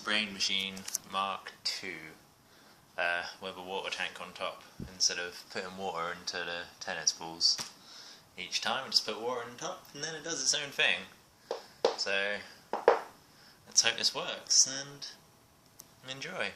spraying machine Mark II with a water tank on top. Instead of putting water into the tennis balls each time, I just put water on top and then it does its own thing. So let's hope this works and enjoy.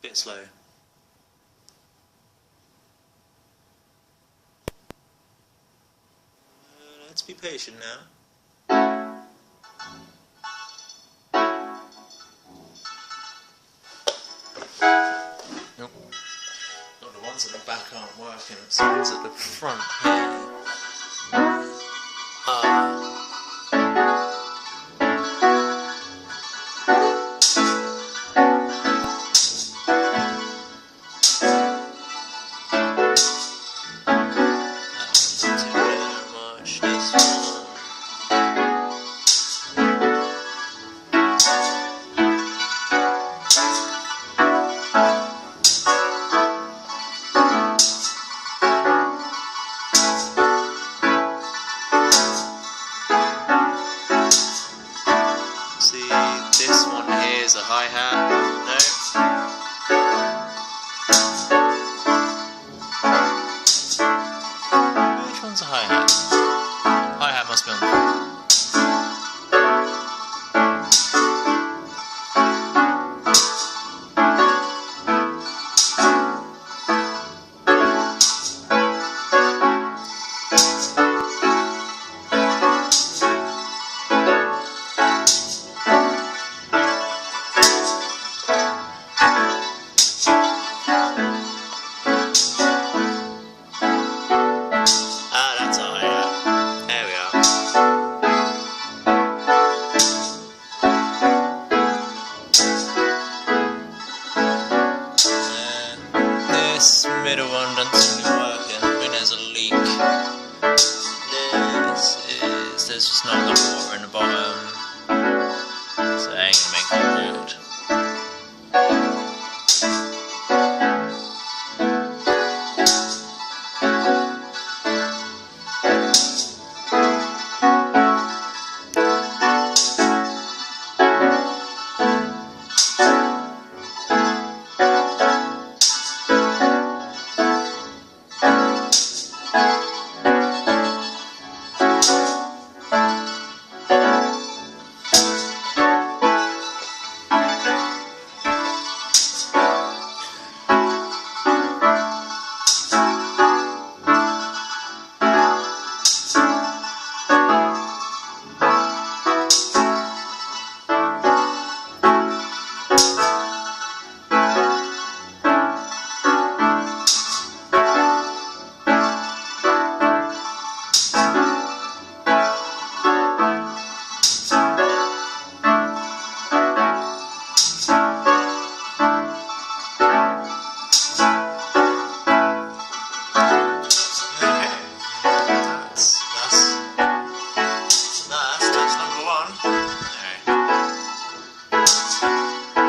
Bit slow. Let's be patient now. Nope. Not the ones at the back aren't working, it's the ones at the front here. This one here is a hi-hat. No. Which one's a hi-hat? Hi-hat must be on the This middle one doesn't seem to be working. I think there's a leak. There's just not enough water in the bottom, so it ain't gonna make it good.